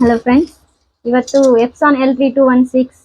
Hello friends, ಇವತ್ತು ಎಪ್ಸಾನ್ L3216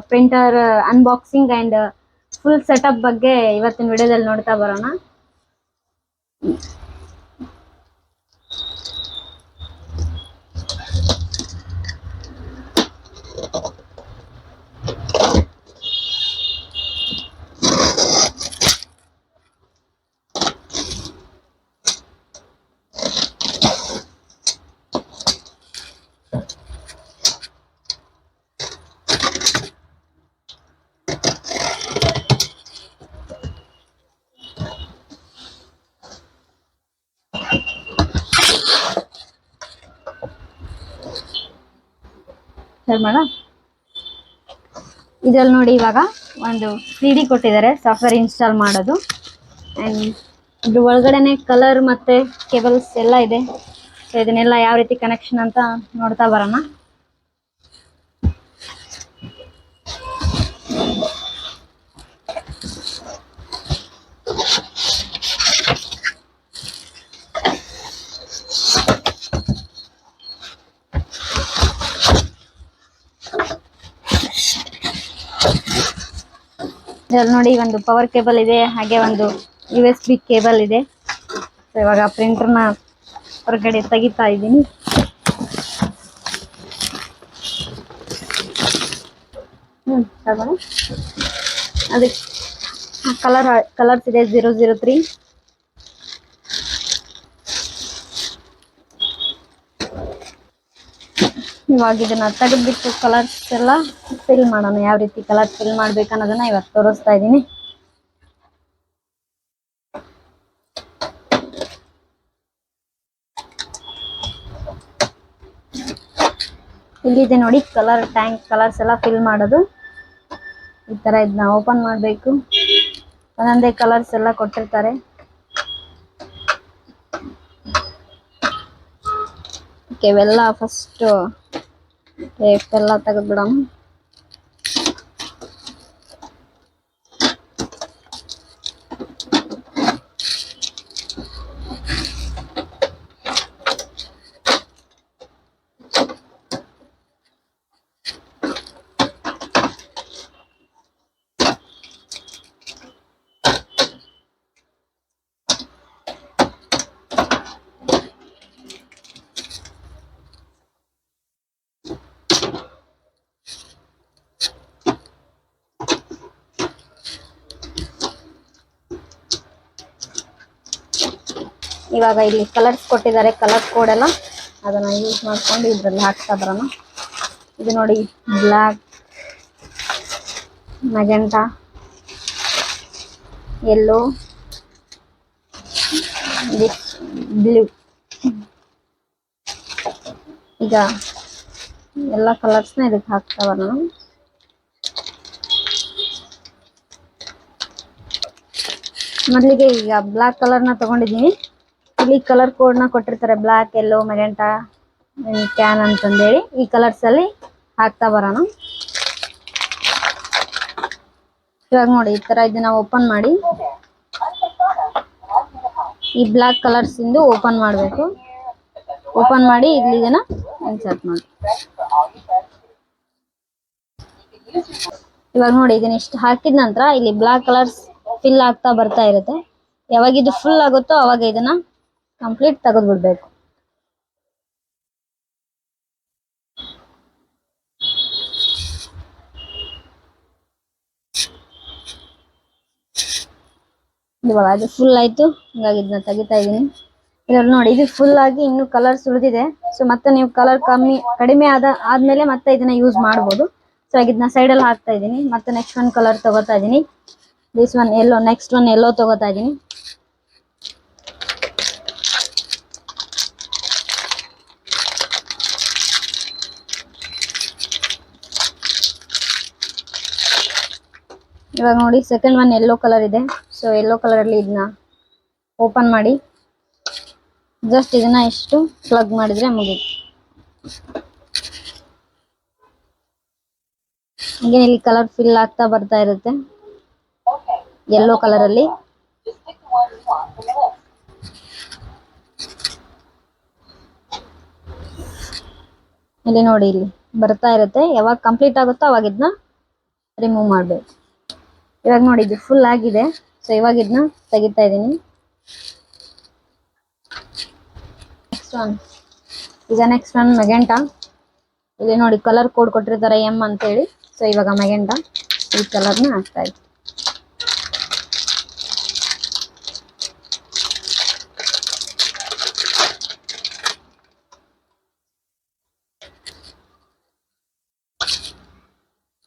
printer unboxing and full setup ಬಗ್ಗೆ ಇವತ್ತಿನ ವಿಡಿಯೋದಲ್ಲಿ ನೋಡ್ತಾ ಬರೋಣ. ಸರಿ ಮೇಡಮ್, ಇದರಲ್ಲಿ ನೋಡಿ ಇವಾಗ ಒಂದು CD ಕೊಟ್ಟಿದ್ದಾರೆ ಸಾಫ್ಟ್ವೇರ್ ಇನ್ಸ್ಟಾಲ್ ಮಾಡೋದು. ಆ್ಯಂಡ್ ಇದ್ರ ಒಳಗಡೆನೆ ಕಲರ್ ಮತ್ತು ಕೇಬಲ್ಸ್ ಎಲ್ಲ ಇದೆ. ಸೊ ಇದನ್ನೆಲ್ಲ ಯಾವ ರೀತಿ ಕನೆಕ್ಷನ್ ಅಂತ ನೋಡ್ತಾ ಬರೋಣ. ಇದರಲ್ಲಿ ನೋಡಿ ಒಂದು ಪವರ್ ಕೇಬಲ್ ಇದೆ, ಹಾಗೆ ಒಂದು USB ಕೇಬಲ್ ಇದೆ. ಸೊ ಇವಾಗ ಪ್ರಿಂಟರ್ನ ಹೊರಗಡೆ ತೆಗಿತಾ ಇದ್ದೀನಿ. ಅದಕ್ಕೆ ಕಲರ್ಸ್ ಇದೆ 003. ಇವಾಗ ಇದನ್ನ ತೆಗೆದ್ಬಿಟ್ಟು ಕಲರ್ಸ್ ಎಲ್ಲ ಫಿಲ್ ಮಾಡೋಣ. ಯಾವ ರೀತಿ ಕಲರ್ ಫಿಲ್ ಮಾಡ್ಬೇಕು ಅನ್ನೋದನ್ನ ಇವತ್ತು ತೋರಿಸ್ತಾ ಇದ್ದೀನಿ. ಇಲ್ಲಿದೆ ನೋಡಿ ಕಲರ್ ಟ್ಯಾಂಕ್, ಕಲರ್ಸ್ ಎಲ್ಲ ಫಿಲ್ ಮಾಡೋದು. ಈ ತರ ಇದನ್ನ ಓಪನ್ ಮಾಡಬೇಕು. ಒಂದೊಂದೇ ಕಲರ್ಸ್ ಎಲ್ಲ ಕೊಟ್ಟಿರ್ತಾರೆ. ಇವೆಲ್ಲ ಫಸ್ಟ್ ಟೇಪ್ ಎಲ್ಲ ತೆಗೆದ್ಬಿಡೋಣ. ಇವಾಗ ಇಲ್ಲಿ ಕಲರ್ಸ್ ಕೊಟ್ಟಿದ್ದಾರೆ, ಕಲರ್ ಕೋಡ್ ಎಲ್ಲ ಅದನ್ನ ಯೂಸ್ ಮಾಡ್ಕೊಂಡು ಇದ್ರಲ್ಲಿ ಹಾಕ್ತಾ ಬರೋಣ. ಇದು ನೋಡಿ ಬ್ಲ್ಯಾಕ್, ಮೆಜೆಂಟಾ, ಯೆಲ್ಲೋ, ಬ್ಲೂ. ಈಗ ಎಲ್ಲ ಕಲರ್ಸ್ನ ಇದಕ್ಕೆ ಹಾಕ್ತಾ ಬರೋಣ. ಮೊದಲಿಗೆ ಈಗ ಬ್ಲ್ಯಾಕ್ ಕಲರ್ನ ತಗೊಂಡಿದ್ದೀನಿ. ಇಲ್ಲಿ ಕಲರ್ ಕೋಡ್ನ ಕೊಟ್ಟಿರ್ತಾರೆ, ಬ್ಲ್ಯಾಕ್, ಯೆಲ್ಲೋ, ಮೆಜೆಂಟಾ, ಕ್ಯಾನ್ ಅಂತಂದೇಳಿ. ಈ ಕಲರ್ಸ್ ಅಲ್ಲಿ ಹಾಕ್ತಾ ಬರೋಣ. ಇವಾಗ ನೋಡಿ ಈ ತರ ಇದನ್ನ ಓಪನ್ ಮಾಡಿ, ಈ ಬ್ಲ್ಯಾಕ್ ಕಲರ್ಸ್ ಇಂದು ಓಪನ್ ಮಾಡಬೇಕು. ಓಪನ್ ಮಾಡಿ ಇಲ್ಲಿ ಇದನ್ನ ಇನ್ಸರ್ಟ್ ಮಾಡಿ. ಇವಾಗ ನೋಡಿ ಇದನ್ನ ಇಷ್ಟು ಹಾಕಿದ ನಂತರ ಇಲ್ಲಿ ಬ್ಲ್ಯಾಕ್ ಕಲರ್ಸ್ ಫಿಲ್ ಆಗ್ತಾ ಬರ್ತಾ ಇರುತ್ತೆ. ಯಾವಾಗ ಇದು ಫುಲ್ ಆಗುತ್ತೋ ಅವಾಗ ಇದನ್ನ ಕಂಪ್ಲೀಟ್ ತೆಗೆದು ಬಿಡ್ಬೇಕು. ಇವಾಗ ಅದು ಫುಲ್ ಆಯ್ತು, ಹಾಗಾಗಿ ಇದನ್ನ ತೆಗಿತಾ ಇದೀನಿ. ಇದ್ರಲ್ಲಿ ನೋಡಿ ಇದು ಫುಲ್ ಆಗಿ ಇನ್ನು ಕಲರ್ಸ್ ಉಳಿದಿದೆ. ಸೊ ಮತ್ತೆ ನೀವು ಕಲರ್ ಕಡಿಮೆ ಆದ್ಮೇಲೆ ಮತ್ತೆ ಇದನ್ನ ಯೂಸ್ ಮಾಡಬಹುದು. ಸೊ ಇದನ್ನ ಸೈಡ್ ಅಲ್ಲಿ ಹಾಕ್ತಾ ಇದೀನಿ. ಮತ್ತೆ ನೆಕ್ಸ್ಟ್ ಒನ್ ಕಲರ್ ತಗೋತಾ ಇದೀನಿ. This one yellow, next one yellow ತಗೋತಾ ಇದೀನಿ. ಇವಾಗ ನೋಡಿ ಸೆಕೆಂಡ್ ಒನ್ ಯೆಲ್ಲೋ ಕಲರ್ ಇದೆ. ಸೊ ಯೆಲ್ಲೋ ಕಲರ್ ಅಲ್ಲಿ ಇದನ್ನ ಓಪನ್ ಮಾಡಿ ಜಸ್ಟ್ ಇದನ್ನ ಇಷ್ಟು ಪ್ಲಗ್ ಮಾಡಿದ್ರೆ ಮುಗೀತು. ಹಾಗೆ ಇಲ್ಲಿ ಕಲರ್ ಫಿಲ್ ಆಗ್ತಾ ಬರ್ತಾ ಇರುತ್ತೆ ಯೆಲ್ಲೋ ಕಲರ್ ಅಲ್ಲಿ. ಇಲ್ಲಿ ನೋಡಿ, ಇಲ್ಲಿ ಬರ್ತಾ ಇರುತ್ತೆ. ಯಾವಾಗ ಕಂಪ್ಲೀಟ್ ಆಗುತ್ತೋ ಅವಾಗ ಇದನ್ನ ರಿಮೂವ್ ಮಾಡಬೇಕು. ಇವಾಗ ನೋಡಿ ಇದು ಫುಲ್ ಆಗಿದೆ. ಸೊ ಇವಾಗ ಇದನ್ನ ತೆಗಿತಾ ಇದ್ದೀನಿ. ಈಗ ನೆಕ್ಸ್ಟ್ ಒನ್ ಮೆಗೆಂಟಾ. ಇಲ್ಲಿ ನೋಡಿ ಕಲರ್ ಕೋಡ್ ಕೊಟ್ಟಿರ್ತಾರೆ ಎಂ ಅಂತ ಹೇಳಿ. ಸೊ ಇವಾಗ ಮೆಗೆಂಟಾ ಈ ಕಲರ್ನ ಹಾಕ್ತಾ ಇದ್ದೀನಿ.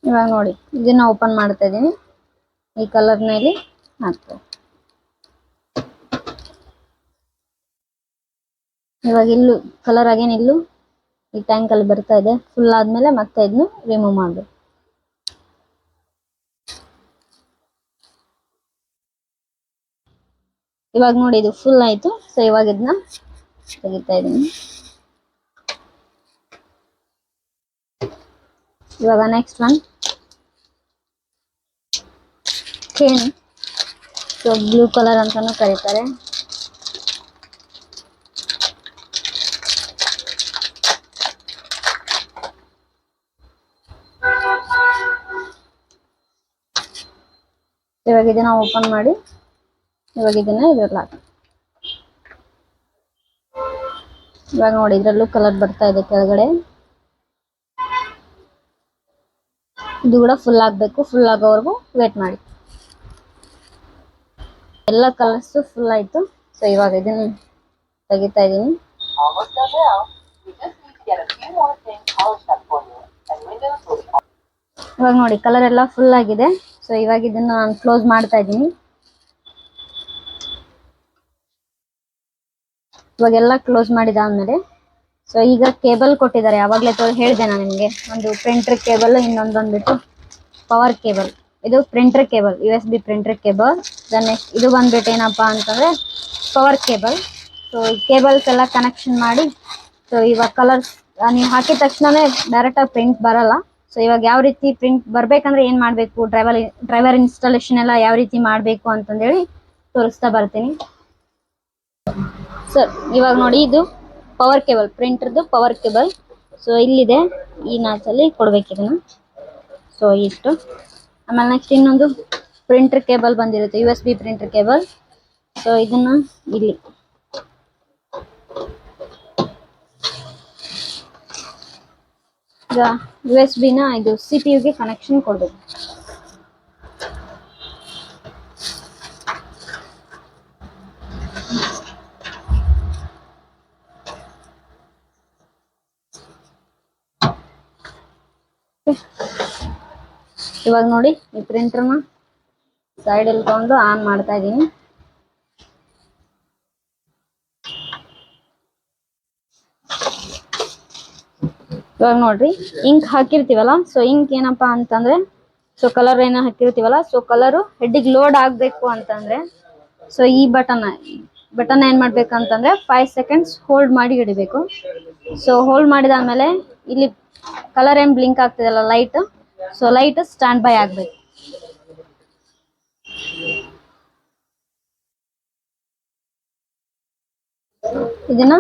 ಇವಾಗ ನೋಡಿ ಇದನ್ನ ಓಪನ್ ಮಾಡ್ತಾ ಇದ್ದೀನಿ. ಈ ಕಲರ್ನಲ್ಲಿ ಹಾಕ್ತೇವೆ. ಇವಾಗ ಇಲ್ಲೂ ಕಲರ್ ಅಗೇನ್ ಇಲ್ಲೂ ಈ ಟ್ಯಾಂಕ್ ಅಲ್ಲಿ ಬರ್ತಾ ಇದೆ. ಫುಲ್ ಆದ್ಮೇಲೆ ಮತ್ತೆ ಇದನ್ನು ರಿಮೂವ್ ಮಾಡಬೇಕು. ಇವಾಗ ನೋಡಿ ಇದು ಫುಲ್ ಆಯ್ತು. ಸೊ ಇವಾಗ ಇದನ್ನ ತೆಗಿತಾ ಇದ್ದೀನಿ. ಇವಾಗ next one chain. So blue colour ಅಂತಾನು ಕರೀತಾರೆ. ಇವಾಗ ಇದನ್ನ ಓಪನ್ ಮಾಡಿ ಇವಾಗ ಇದನ್ನ ಇದ್ರಲ್ಲಿ ಹಾಕಿ. ಇವಾಗ ನೋಡಿ ಇದ್ರಲ್ಲೂ ಕಲರ್ ಬರ್ತಾ ಇದೆ ಕೆಳಗಡೆ. ಇದು ಕೂಡ ಫುಲ್ ಆಗ್ಬೇಕು. ಫುಲ್ ಆಗೋವರೆಗೂ ವೇಟ್ ಮಾಡಿ. ಎಲ್ಲ ಕಲರ್ಸ್ ಫುಲ್ ಆಯ್ತು. ಸೊ ಇವಾಗ ಇದನ್ನ ತೆಗಿತಾ ಇದ್ದೀನಿ. ಇವಾಗ ನೋಡಿ ಕಲರ್ ಎಲ್ಲ ಫುಲ್ ಆಗಿದೆ. ಸೊ ಇವಾಗ ಇದನ್ನ ನಾನು ಕ್ಲೋಸ್ ಮಾಡ್ತಾ ಇದ್ದೀನಿ. ಇವಾಗೆಲ್ಲ ಕ್ಲೋಸ್ ಮಾಡಿದಾದ್ಮೇಲೆ ಸೊ ಈಗ ಕೇಬಲ್ ಕೊಟ್ಟಿದ್ದಾರೆ. ಯಾವಾಗಲೇ ಹೇಳಿದೆ ನಾನು ನಿಮಗೆ, ಒಂದು ಪ್ರಿಂಟರ್ ಕೇಬಲ್, ಇನ್ನೊಂದು ಬಂದ್ಬಿಟ್ಟು ಪವರ್ ಕೇಬಲ್. ಇದು printer cable, USB printer cable. Next ಇದು ಬಂದ್ಬಿಟ್ಟು ಏನಪ್ಪಾ ಅಂತಂದ್ರೆ ಪವರ್ ಕೇಬಲ್. ಸೊ ಈ ಕೇಬಲ್ಸ್ ಎಲ್ಲ ಕನೆಕ್ಷನ್ ಮಾಡಿ, ಸೊ ಇವಾಗ ಕಲರ್ಸ್ ನೀವು ಹಾಕಿದ ತಕ್ಷಣನೇ ಡೈರೆಕ್ಟ್ ಆಗಿ ಪ್ರಿಂಟ್ ಬರಲ್ಲ. ಸೊ ಇವಾಗ ಯಾವ ರೀತಿ ಪ್ರಿಂಟ್ ಬರ್ಬೇಕಂದ್ರೆ ಏನ್ ಮಾಡ್ಬೇಕು, ಡ್ರೈವರ್ ಇನ್ಸ್ಟಾಲೇಷನ್ ಎಲ್ಲ ಯಾವ ರೀತಿ ಮಾಡ್ಬೇಕು ಅಂತಂದೇಳಿ ತೋರಿಸ್ತಾ ಬರ್ತೀನಿ. ಸರ್ ಇವಾಗ ನೋಡಿ ಇದು ಪವರ್ ಕೇಬಲ್, ಪ್ರಿಂಟರ್ದು ಪವರ್ ಕೇಬಲ್. ಸೊ ಇಲ್ಲಿದೆ, ಈ ನಾಚಲ್ಲಿ ಕೊಡ್ಬೇಕು ಇದನ್ನ. ಸೊ ಇಷ್ಟು. ಆಮೇಲೆ ನೆಕ್ಸ್ಟ್ ಇನ್ನೊಂದು ಪ್ರಿಂಟರ್ ಕೇಬಲ್ ಬಂದಿರುತ್ತೆ, USB ಪ್ರಿಂಟರ್ ಕೇಬಲ್. ಸೊ ಇದನ್ನ ಇಲ್ಲಿ ಈಗ USB ನ ಇದು CPU ಗೆ ಕನೆಕ್ಷನ್ ಕೊಡ್ಬೇಕು. ಇವಾಗ ನೋಡಿ ಈ ಪ್ರಿಂಟರ್ನ ಸೈಡ್ ಅಲ್ಲಿ ತಗೊಂಡು ಆನ್ ಮಾಡ್ತಾ ಇದ್ದೀನಿ. ಇವಾಗ ನೋಡ್ರಿ ಇಂಕ್ ಹಾಕಿರ್ತೀವಲ್ಲ, ಸೊ ಇಂಕ್ ಏನಪ್ಪಾ ಅಂತಂದ್ರೆ, ಸೊ ಕಲರ್ ಏನೋ ಹಾಕಿರ್ತೀವಲ್ಲ, ಸೊ ಕಲರು ಹೆಡ್ಡಿಗೆ ಲೋಡ್ ಆಗ್ಬೇಕು ಅಂತಂದ್ರೆ ಸೊ ಈ ಬಟನ್ ಏನ್ ಮಾಡ್ಬೇಕಂತಂದ್ರೆ 5 ಸೆಕೆಂಡ್ಸ್ ಹೋಲ್ಡ್ ಮಾಡಿ ಹಿಡಿಬೇಕು. ಸೊ ಹೋಲ್ಡ್ ಮಾಡಿದಾದ್ಮೇಲೆ ಇಲ್ಲಿ ಕಲರ್ ಏನ್ ಬ್ಲಿಂಕ್ ಆಗ್ತಿದಲ್ಲ light, so light stand by ಆಗ್ಬೇಕು. ಇದನ್ನ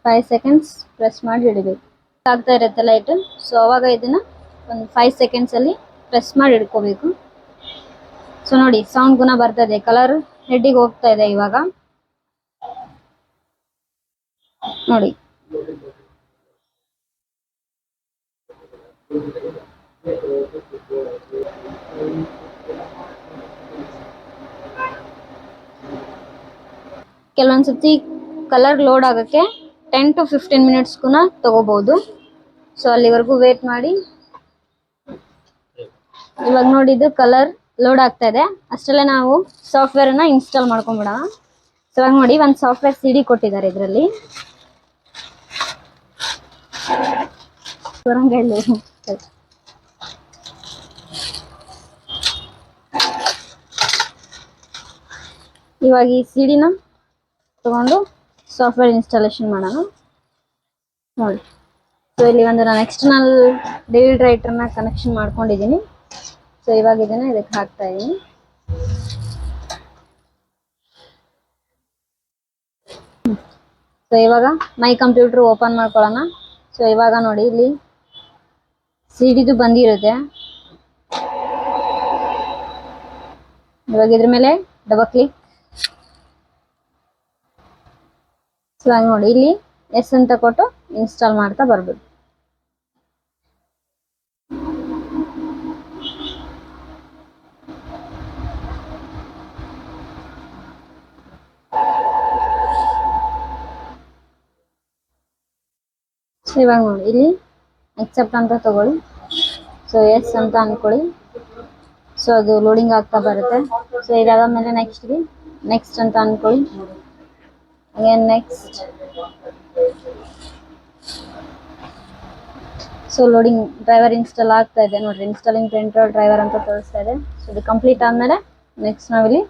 5 ಸೆಕೆಂಡ್ಸ್ ಪ್ರೆಸ್ ಮಾಡಿ ಹಿಡಿಬೇಕು. ಆಗ್ತಾ ಇರುತ್ತೆ ಲೈಟ್. ಸೊ ಅವಾಗ ಇದನ್ನ ಒಂದು 5 ಸೆಕೆಂಡ್ಸ್ ಅಲ್ಲಿ ಪ್ರೆಸ್ ಮಾಡಿ ಹಿಡ್ಕೋಬೇಕು. ಸೊ ನೋಡಿ ಸೌಂಡ್ ಗುಣ ಬರ್ತದೆ, ಕಲರ್ ಹೆಡ್ಡಿಗೆ ಹೋಗ್ತಾ ಇದೆ. ಇವಾಗ ನೋಡಿ ಕೆಲವೊಂದ್ಸತಿ ಕಲರ್ ಲೋಡ್ ಆಗಕ್ಕೆ 10 to 15 ಮಿನಿಟ್ಸ್ ಕೂಡ ತಗೋಬಹುದು. ಸೊ ಅಲ್ಲಿವರೆಗೂ ವೇಟ್ ಮಾಡಿ. ಇವಾಗ ನೋಡಿದ್ದು ಕಲರ್ ಲೋಡ್ ಆಗ್ತಾ ಇದೆ. ಅಷ್ಟರಲ್ಲೇ ನಾವು ಸಾಫ್ಟ್ವೇರ್ ಅನ್ನ ಇನ್ಸ್ಟಾಲ್ ಮಾಡ್ಕೊಂಡ್ಬಿಡೋಣ. ಸೊ ಇವಾಗ ನೋಡಿ ಒಂದು ಸಾಫ್ಟ್ವೇರ್ CD ಕೊಟ್ಟಿದ್ದಾರೆ ಇದರಲ್ಲಿ. ಇವಾಗ ಈ CD ನ ತಗೊಂಡು ಸಾಫ್ಟ್ವೇರ್ ಇನ್ಸ್ಟಾಲೇಷನ್ ಮಾಡೋಣ. ನೋಡಿ ಸೊ ಇಲ್ಲಿ ಒಂದು ನಾನು ಎಕ್ಸ್ಟರ್ನಲ್ ಡೇವಿಡ್ ರೈಟರ್ನ ಕನೆಕ್ಷನ್ ಮಾಡ್ಕೊಂಡಿದ್ದೀನಿ. ಸೊ ಇವಾಗ ಇದನ್ನ ಇದಕ್ಕೆ ಹಾಕ್ತಾ ಇದ್ದೀನಿ. ಸೊ ಇವಾಗ ಮೈ ಕಂಪ್ಯೂಟರ್ ಓಪನ್ ಮಾಡ್ಕೊಳ್ಳೋಣ. ಸೊ ಇವಾಗ ನೋಡಿ ಇಲ್ಲಿ ಸಿಡಿದು ಬಂದಿರುತ್ತೆ. ಇವಾಗ ಇದ್ರ ಮೇಲೆ ಡಬಲ್ ಕ್ಲಿಕ್. ಸೊ ಹಾಗೆ ನೋಡಿ ಇಲ್ಲಿ ಎಸ್ ಅಂತ ಕೊಟ್ಟು ಇನ್ಸ್ಟಾಲ್ ಮಾಡ್ತಾ ಬರ್ಬೋದು. ಸೊ ಇವಾಗ ನೋಡಿ ಇಲ್ಲಿ ಎಕ್ಸೆಪ್ಟ್ ಅಂತ ತಗೊಳ್ಳಿ. ಸೊ ಎಸ್ ಅಂತ ಅನ್ಕೊಳ್ಳಿ. ಸೊ ಅದು ಲೋಡಿಂಗ್ ಆಗ್ತಾ ಬರುತ್ತೆ. ಸೊ ಇದಾದ್ಮೇಲೆ ನೆಕ್ಸ್ಟ್ ಅಂತ ಅನ್ಕೊಳ್ಳಿ. Again next. So loading driver install ಆಗ್ತಾ ಇದೆ ನೋಡ್ರಿ. ಇನ್ಸ್ಟಾಲಿಂಗ್ ಪ್ರಿಂಟರ್ ಡ್ರೈವರ್ ಅಂತ ತೋರಿಸ್ತಾ ಇದೆ. ಸೊ ಇದು ಕಂಪ್ಲೀಟ್ ಆದ್ಮೇಲೆ ನೆಕ್ಸ್ಟ್ ನಾವಿಲ್ಲಿ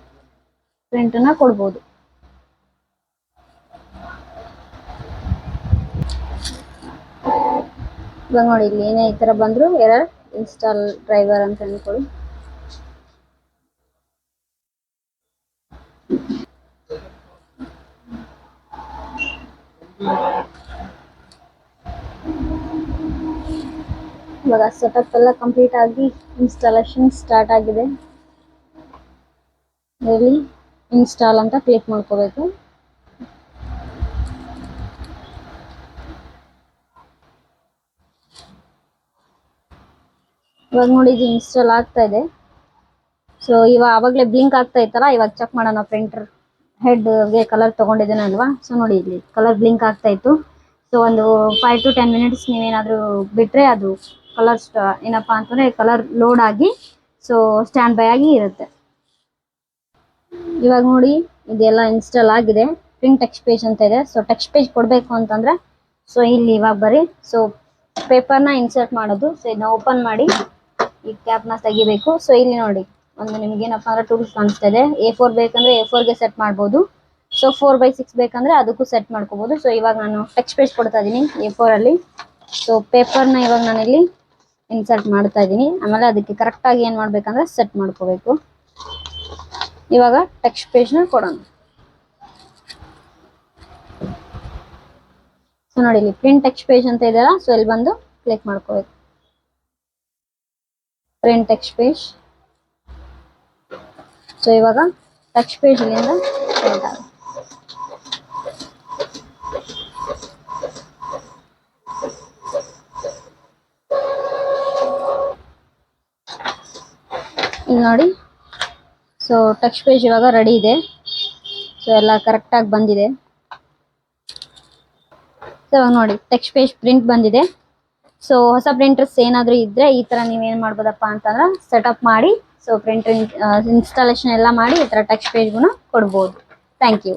ಪ್ರಿಂಟನ್ನ ಕೊಡ್ಬೋದು. ಇವಾಗ ನೋಡಿ ಇಲ್ಲಿ ಏನೇ ಈ ತರ ಬಂದ್ರು ಎರರ್ ಇನ್ಸ್ಟಾಲ್ ಡ್ರೈವರ್ ಅಂತ ಅನ್ಕೊಳ್ಳಿ. ಇವಾಗ ಸೆಟಪ್ ಎಲ್ಲ ಕಂಪ್ಲೀಟ್ ಆಗಿ ಇನ್ಸ್ಟಾಲೇಷನ್ ಸ್ಟಾರ್ಟ್ ಆಗಿದೆ. ಇಲ್ಲಿ ಇನ್ಸ್ಟಾಲ್ ಅಂತ ಕ್ಲಿಕ್ ಮಾಡ್ಕೋಬೇಕು. ಇವಾಗ ನೋಡಿ ಇದು ಇನ್ಸ್ಟಾಲ್ ಆಗ್ತಾ ಇದೆ. ಸೊ ಇವಾಗ ಆವಾಗಲೇ ಬ್ಲಿಂಕ್ ಆಗ್ತಾ ಇತ್ತಲ್ಲ, ಇವಾಗ ಚೆಕ್ ಮಾಡೋಣ ಪ್ರಿಂಟರ್ ಹೆಡ್ಗೆ ಕಲರ್ ತಗೊಂಡಿದ್ದೇನೆ ಅಲ್ವಾ. ಸೊ ನೋಡಿ ಇಲ್ಲಿ ಕಲರ್ ಬ್ಲಿಂಕ್ ಆಗ್ತಾ ಇತ್ತು. ಸೊ ಒಂದು 5 to 10 minutes ನೀವೇನಾದ್ರೂ ಬಿಟ್ರೆ ಅದು ಕಲರ್ ಏನಪ್ಪಾ ಅಂತಂದ್ರೆ ಕಲರ್ ಲೋಡ್ ಆಗಿ ಸೊ ಸ್ಟ್ಯಾಂಡ್ ಬೈ ಆಗಿ ಇರುತ್ತೆ. ಇವಾಗ ನೋಡಿ ಇದೆಲ್ಲ ಇನ್ಸ್ಟಾಲ್ ಆಗಿದೆ. ಪ್ರಿಂಟ್ ಟೆಕ್ಸ್ಟ್ ಪೇಜ್ ಅಂತ ಇದೆ. ಸೊ ಟೆಕ್ಸ್ಟ್ ಪೇಜ್ ಕೊಡಬೇಕು ಅಂತಂದ್ರೆ ಸೊ ಇಲ್ಲಿ ಇವಾಗ ಬರೀ ಸೊ ಪೇಪರ್ನ ಇನ್ಸರ್ಟ್ ಮಾಡೋದು. ಸೊ ಇದನ್ನ ಓಪನ್ ಮಾಡಿ ಈ ಕ್ಯಾಪ್ನ ತೆಗಿಬೇಕು. ಸೊ ಇಲ್ಲಿ ನೋಡಿ ಒಂದು ನಿಮ್ಗೆ ಏನಪ್ಪಾ ಅಂದ್ರೆ ಟೂಲ್ಸ್ ಕಾಣಿಸ್ತಾ ಇದೆ. A4 ಬೇಕಂದ್ರೆ A4 ಗೆ ಸೆಟ್ ಮಾಡ್ಬೋದು. ಸೊ 4/6 ಬೇಕಂದ್ರೆ ಅದಕ್ಕೂ ಸೆಟ್ ಮಾಡ್ಕೋಬಹುದು. ಸೊ ಇವಾಗ ನಾನು ಟೆಕ್ಸ್ಟ್ ಪೇಜ್ ಕೊಡ್ತಾ ಇದ್ದೀನಿ A4 ಅಲ್ಲಿ. ಸೊ ಪೇಪರ್ನ ಇವಾಗ ನಾನಿಲ್ಲಿ ಇನ್ಸರ್ಟ್ ಮಾಡ್ತಾ ಇದ್ದೀನಿ. ಆಮೇಲೆ ಅದಕ್ಕೆ ಕರೆಕ್ಟ್ ಆಗಿ ಏನ್ ಮಾಡ್ಬೇಕಂದ್ರೆ ಸೆಟ್ ಮಾಡ್ಕೋಬೇಕು. ಇವಾಗ ಟೆಕ್ಸ್ಟ್ ಪೇಜ್ ನ ಕೊಡೋಣ. ಸೊ ನೋಡಿ ಇಲ್ಲಿ ಪ್ರಿಂಟ್ ಟೆಕ್ಸ್ಟ್ ಪೇಜ್ ಅಂತ ಇದೆಯಲ್ಲ, ಸೊ ಇಲ್ಲಿ ಬಂದು ಕ್ಲಿಕ್ ಮಾಡ್ಕೋಬೇಕು. Print text page. ಸೊ ಇವಾಗ ಟೆಕ್ಸ್ಟ್ ಪೇಜ್ ಇಲ್ಲಿಂದ ಪ್ರಿಂಟ್ ಆಗುತ್ತೆ. ಇಲ್ಲಿ ನೋಡಿ ಸೊ ಟೆಕ್ಸ್ಟ್ ಪೇಜ್ ಇವಾಗ ರೆಡಿ ಇದೆ. ಸೊ ಎಲ್ಲ ಕರೆಕ್ಟ್ ಆಗಿ ಬಂದಿದೆ. ಸೊ ಇವಾಗ ನೋಡಿ ಟೆಕ್ಸ್ಟ್ ಪೇಜ್ ಪ್ರಿಂಟ್ ಬಂದಿದೆ. ಸೊ ಹೊಸ ಪ್ರಿಂಟರ್ಸ್ ಏನಾದರೂ ಇದ್ರೆ ಈ ತರ ನೀವೇನ್ ಮಾಡ್ಬೋದಪ್ಪ ಅಂತಂದ್ರೆ ಸೆಟಪ್ ಮಾಡಿ ಸೊ ಪ್ರಿಂಟರ್ ಇನ್ಸ್ಟಾಲೇಷನ್ ಎಲ್ಲ ಮಾಡಿ ಈ ತರ ಟೆಕ್ಸ್ಟ್ ಪೇಜ್ಗೂ ಕೊಡ್ಬೋದು. Thank you.